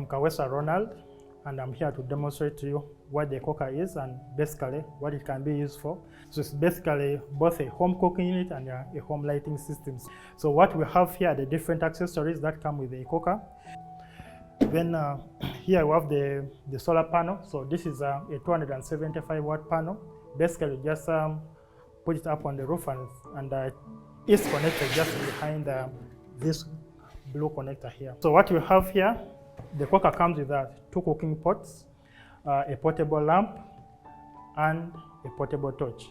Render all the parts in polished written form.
I'm Kawesa Ronald, and I'm here to demonstrate to you what the Ecoca is and basically what it can be used for. So it's basically both a home cooking unit and a home lighting system. So what we have here are the different accessories that come with the Ecoca. Then here we have the solar panel. So this is a 275 watt panel. Basically just put it up on the roof and it's connected just behind this blue connector here. So what we have here, the cooker comes with 2 cooking pots, a portable lamp, and a portable torch.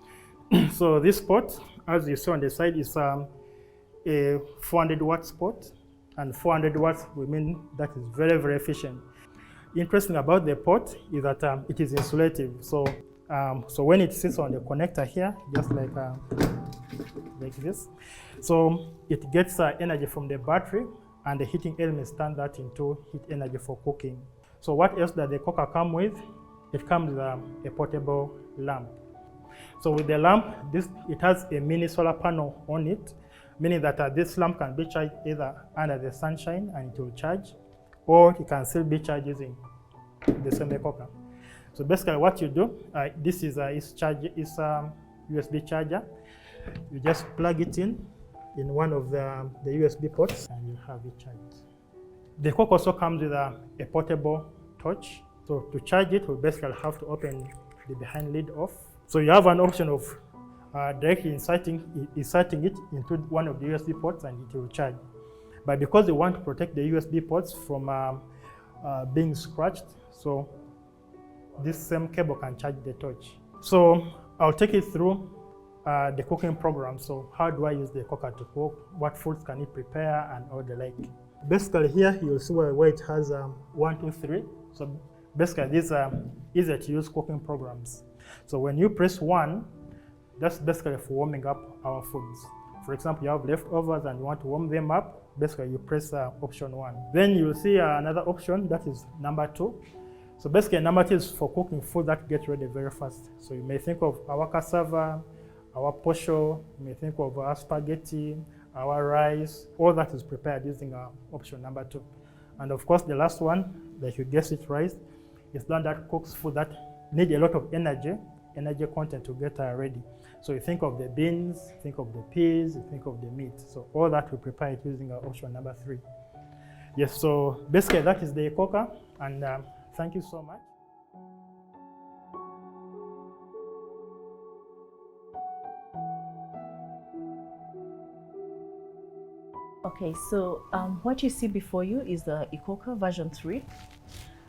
So this pot, as you see on the side, is a 400 watts pot, and 400 watts, we mean that is very, very efficient. Interesting about the pot is that it is insulative. So when it sits on the connector here, just like this, so it gets energy from the battery, and the heating elements turn that into heat energy for cooking. So what else does the cooker come with? It comes with a portable lamp. So with the lamp, it has a mini solar panel on it, meaning that this lamp can be charged either under the sunshine and it will charge, or it can still be charged using the same cooker. So basically what you do, this is a USB charger. You just plug it in one of the USB ports and you have it charged. The cooker also comes with a portable torch. So to charge it, we basically have to open the behind lid off. So you have an option of directly inserting it into one of the USB ports and it will charge. But because we want to protect the USB ports from being scratched, so this same cable can charge the torch. So I'll take it through the cooking program. So how do I use the cooker to cook? What foods can it prepare and all the like? Basically here you'll see where it has 1, 2, 3. So basically these are easier to use cooking programs. So when you press 1, that's basically for warming up our foods. For example, you have leftovers and you want to warm them up, basically you press option 1. Then you'll see another option, that is number 2. So basically number 2 is for cooking food that gets ready very fast. So you may think of our cassava, our posho, you may think of our spaghetti, our rice, all that is prepared using option number 2. And of course the last one, like you guessed it right, is one that cooks food that need a lot of energy content to get ready. So you think of the beans, think of the peas, you think of the meat. So all that we prepare it using option number 3. Yes, so basically that is the Ecoca, and thank you so much. Okay, so what you see before you is the Ecoca version 3.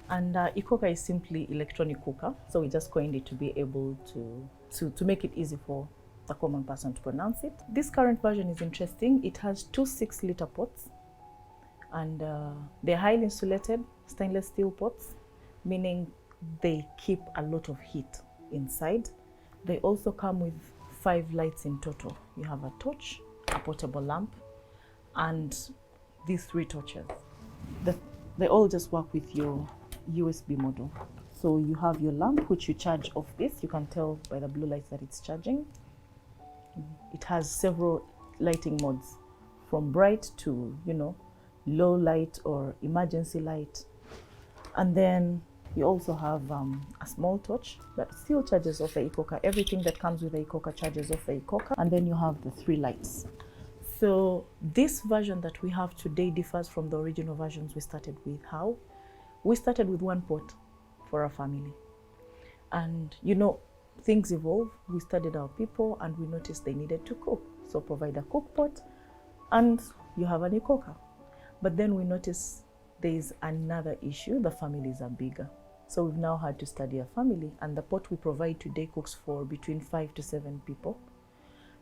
And Ecoca is simply electronic cooker. So we just coined it to be able to make it easy for the common person to pronounce it. This current version is interesting. It has 2 6-liter pots, and they're highly insulated stainless steel pots, meaning they keep a lot of heat inside. They also come with 5 lights in total. You have a torch, a portable lamp, and these 3 torches. They all just work with your USB model. So you have your lamp, which you charge off this. You can tell by the blue lights that it's charging. It has several lighting modes, from bright to, low light or emergency light. And then you also have a small torch that still charges off the Ecoca. Everything that comes with the Ecoca charges off the Ecoca. And then you have the 3 lights. So this version that we have today differs from the original versions we started with. How? We started with 1 pot for our family. And things evolve. We studied our people and we noticed they needed to cook. So provide a cook pot and you have an Ecoca. But then we noticed there is another issue. The families are bigger. So we've now had to study a family, and the pot we provide today cooks for between 5 to 7 people.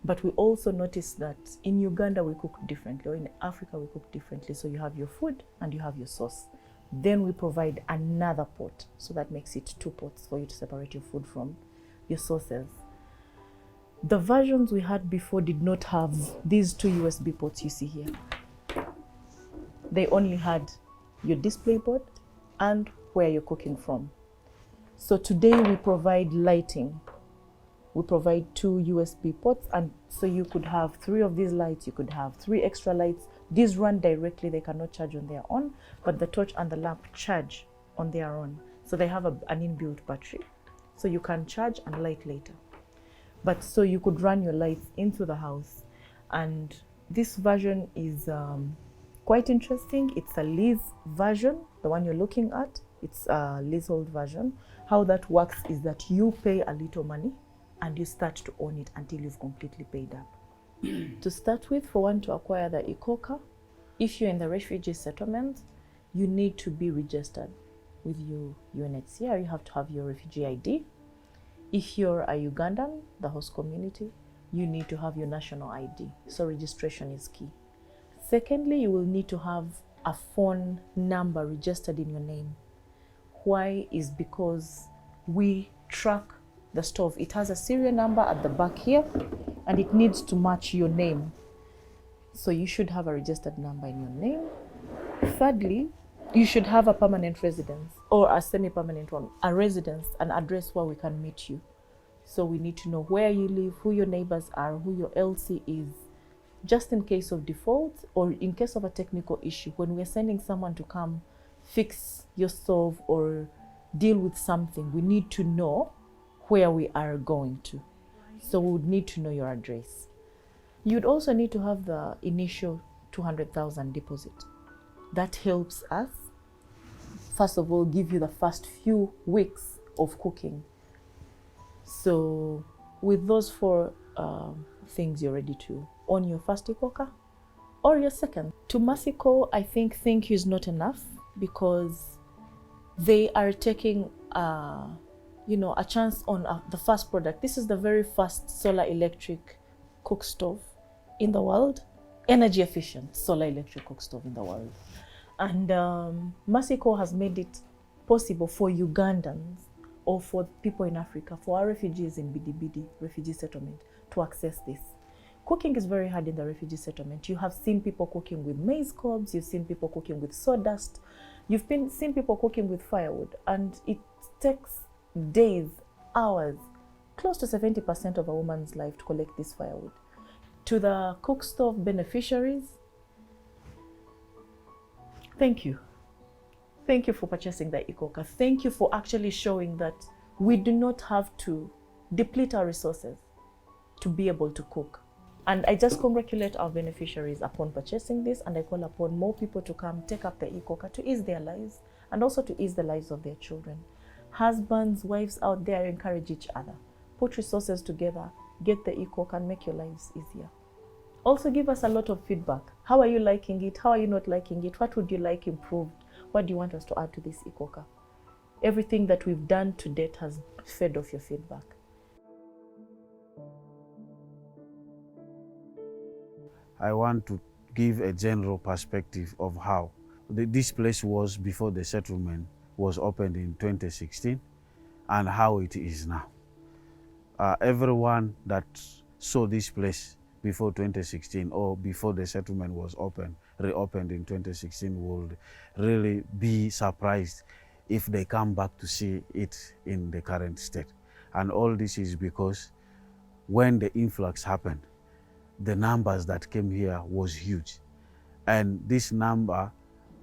But we also noticed that in Uganda we cook differently, or in Africa we cook differently. So you have your food and you have your sauce. Then we provide another pot. So that makes it 2 pots for you to separate your food from your sauces. The versions we had before did not have these 2 USB ports you see here. They only had your display board and where you're cooking from. So today we provide lighting We provide 2 USB ports, and so you could have 3 of these lights, you could have 3 extra lights. These run directly, they cannot charge on their own, but the torch and the lamp charge on their own. So they have an inbuilt battery, so you can charge and light later. But so you could run your lights into the house. And this version is quite interesting. It's a lease version, the one you're looking at. It's a leasehold version. How that works is that you pay a little money and you start to own it until you've completely paid up. To start with, for one to acquire the Ecoca, if you're in the refugee settlement, you need to be registered with your UNHCR. You have to have your refugee ID. If you're a Ugandan, the host community, you need to have your national ID. So registration is key. Secondly, you will need to have a phone number registered in your name. Why is because we track the stove. It has a serial number at the back here, and it needs to match your name. So you should have a registered number in your name. Thirdly, you should have a permanent residence or a semi-permanent one, a residence, an address where we can meet you. So we need to know where you live, who your neighbors are, who your LC is, just in case of default or in case of a technical issue. When we're sending someone to come fix your stove or deal with something, we need to know where we are going to. So we would need to know your address. You'd also need to have the initial 200,000 deposit. That helps us, first of all, give you the first few weeks of cooking. So with those 4 things, you're ready to own your first Ecoca or your second. To Mexico, I think thank you is not enough, because they are taking a chance on the first product. This is the very first solar electric cook stove in the world, energy efficient solar electric cook stove in the world. And Mexico has made it possible for Ugandans or for people in Africa, for our refugees in Bidibidi refugee settlement, to access this. Cooking is very hard in the refugee settlement. You have seen people cooking with maize cobs, you've seen people cooking with sawdust, you've seen people cooking with firewood, and it takes days, hours, close to 70% of a woman's life to collect this firewood. To the Cookstove beneficiaries, thank you. Thank you for purchasing the Ecoca. Thank you for actually showing that we do not have to deplete our resources to be able to cook. And I just congratulate our beneficiaries upon purchasing this, and I call upon more people to come take up the Ecoca to ease their lives and also to ease the lives of their children. Husbands, wives out there, encourage each other. Put resources together, get the Ecoca and make your lives easier. Also give us a lot of feedback. How are you liking it? How are you not liking it? What would you like improved? What do you want us to add to this Ecoca? Everything that we've done to date has fed off your feedback. I want to give a general perspective of how this place was before the settlement was opened in 2016 and how it is now. Everyone that saw this place before 2016 or before the settlement was reopened in 2016 would really be surprised if they come back to see it in the current state. And all this is because when the influx happened, the numbers that came here was huge. And this number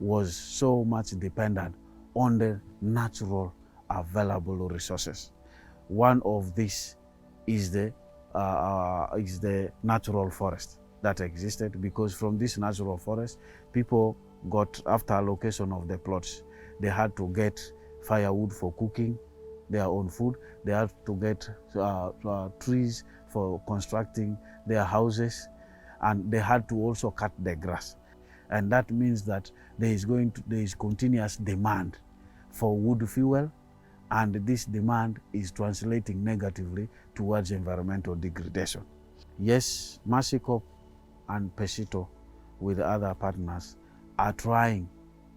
was so much dependent on the natural available resources. One of these is the natural forest that existed, because from this natural forest, people got, after allocation of the plots, they had to get firewood for cooking their own food. They had to get trees for constructing their houses, and they had to also cut the grass. And that means that there is continuous demand for wood fuel, and this demand is translating negatively towards environmental degradation. Yes, Mexico and Pesito with other partners are trying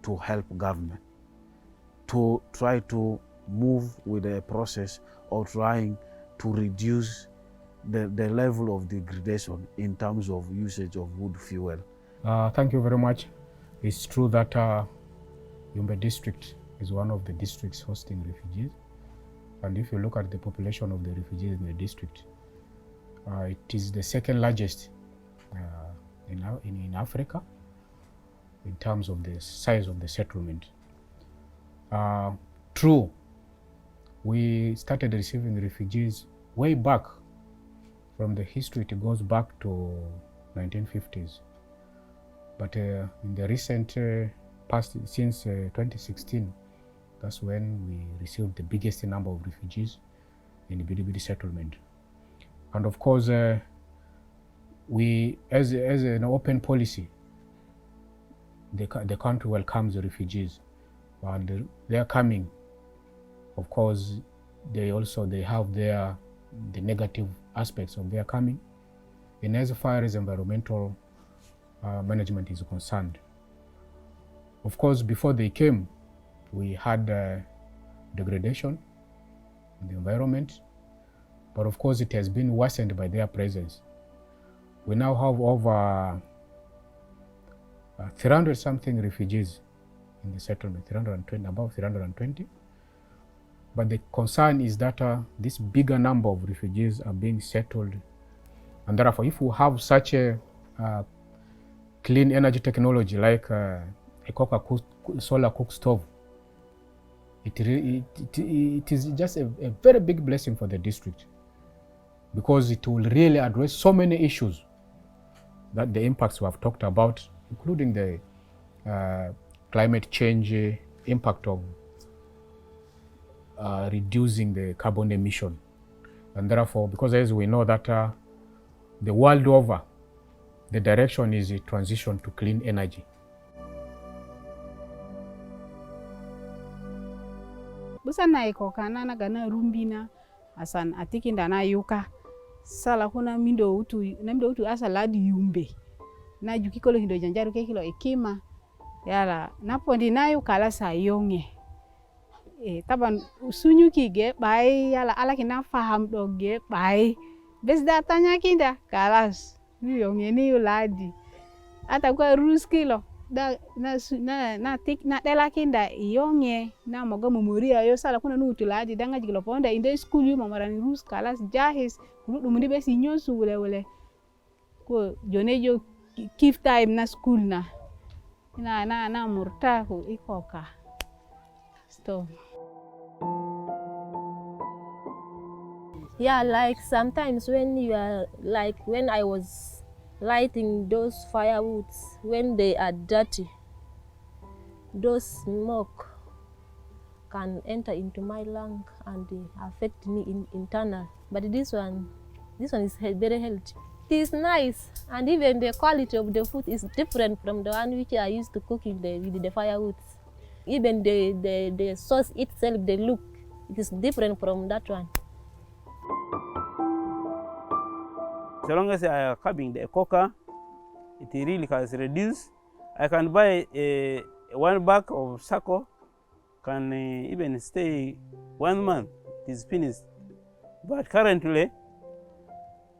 to help government to try to move with the process of trying to reduce the level of degradation in terms of usage of wood fuel. Thank you very much. It's true that Yumbe district is one of the districts hosting refugees. And if you look at the population of the refugees in the district, It is the second largest in Africa in terms of the size of the settlement. True, we started receiving refugees way back. From the history, it goes back to 1950s. But in the recent past, since 2016, that's when we received the biggest number of refugees in the Bidibidi settlement. And of course, we, as an open policy, the country welcomes the refugees, and they are coming. Of course, they have the negative aspects of their coming. And as far as environmental management is concerned, of course, before they came, we had degradation in the environment, but of course, it has been worsened by their presence. We now have over 300 something refugees in the settlement, 320, above 320. But the concern is that this bigger number of refugees are being settled. And therefore, if we have such a clean energy technology like Ecoca solar Cookstove, it is just a very big blessing for the district, because it will really address so many issues that the impacts we have talked about, including the climate change impact of reducing the carbon emission. And therefore, because as we know that the world over, the direction is a transition to clean energy. Busan na Ecoca na gana rumbina asan atikinda na yuka sala kuna mindo utu asa ladi yumbe na jukikolo hindo janjaru ke kilo ekima yala napondi na yuka la sayonge taban sunyu kige bai yala ala kina faham doge bai bes datanya kinda kalas ni yonge ni ladi ata kwa ruskilo na tik na dela kinda yonge na moga memoria yo sala kuna nutu ladi danga jiglo ponda inde school yo mamarani rus kalas jahis kudu mundi be sinyo su wele ko jonejo kif time na school na murta ko Ecoca stove. Yeah, like sometimes when you are like when I was lighting those firewoods, when they are dirty, those smoke can enter into my lung and affect me internal. But this one is very healthy. It is nice, and even the quality of the food is different from the one which I used to cook with the firewoods. Even the sauce itself, the look, it is different from that one. So long as I am having the Ecoca, it really has reduced. I can buy 1 bag of Sako, can even stay 1 month, it is finished. But currently,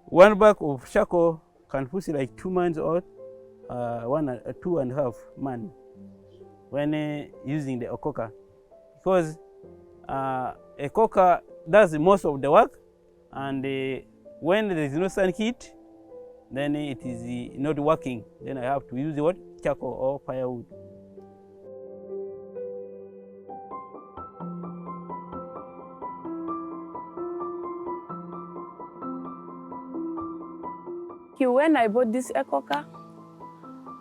1 bag of Shako can put it like 2 months old, 2.5 months when using the Ecoca. Because Ecoca does most of the work, and when there is no sun heat, then it is not working. Then I have to use what? Charcoal or firewood. When I bought this Ecoca,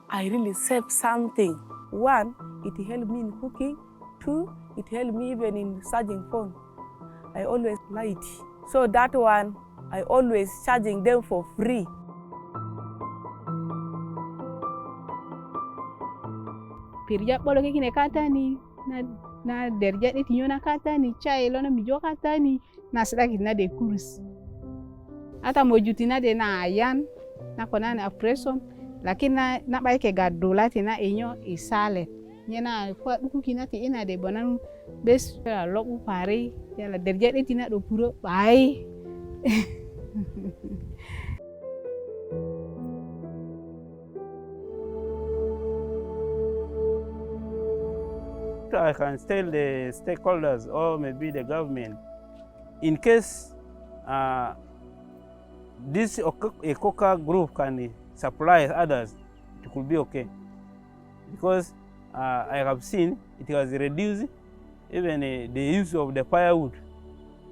I really saved something. 1, it helped me in cooking. 2, it helped me even in charging phone. I always light. So that one, I always charging them for free. Pirja bolo kine katani na derja de tinyona katani chai lona mijo katani na sadaki na de kurs. Ata mojuti na de na ayan na kona na appreson lakini na baike gadolati na enyo isale. Nyena kwa duku kinati ina de bonan bes la loku pare ya la derja de tina do puro bai. I can tell the stakeholders or maybe the government, in case this Ecoca group can supply others, it could be okay. Because I have seen it has reduced even the use of the firewood.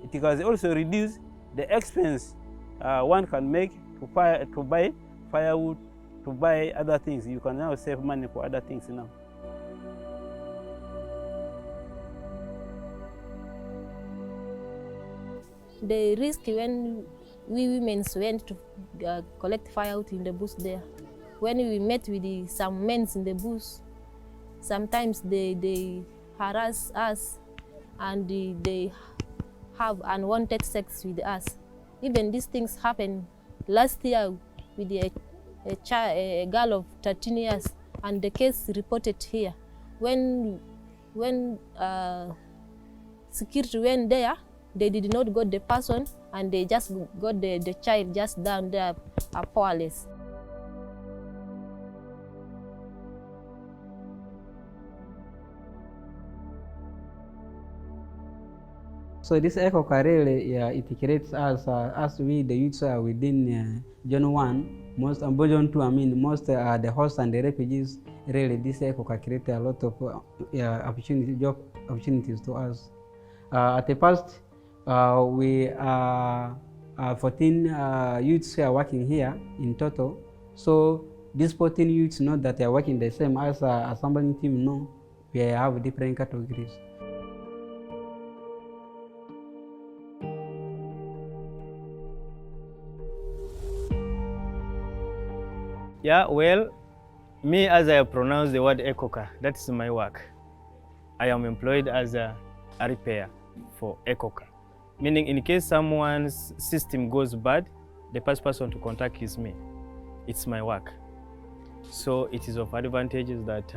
It has also reduced the expense one can make to buy firewood, to buy other things. You can now save money for other things now. The risk when we women went to collect firewood in the bush there, when we met with some men in the bush, sometimes they harass us and they have unwanted sex with us. Even these things happened last year with a girl of 13 years, and the case reported here. When security went there, they did not got the person, and they just got the child just down there, powerless. So this Ecoca really, it creates us, as we the youths are within Zone 1, most and Zone 2, I mean, most the hosts and the refugees, really this Ecoca creates a lot of job opportunities to us. At the first, we are 14 youths who are working here in total. So these 14 youths know that they are working the same as a assembling team. No, we have different categories. Yeah, well, me as I pronounce the word Ecoca, that's my work. I am employed as a repair for Ecoca, meaning in case someone's system goes bad, the first person to contact is me. It's my work. So it is of advantages that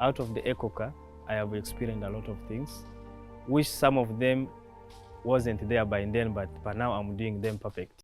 out of the Ecoca, I have experienced a lot of things, which some of them wasn't there by then, but now I'm doing them perfect.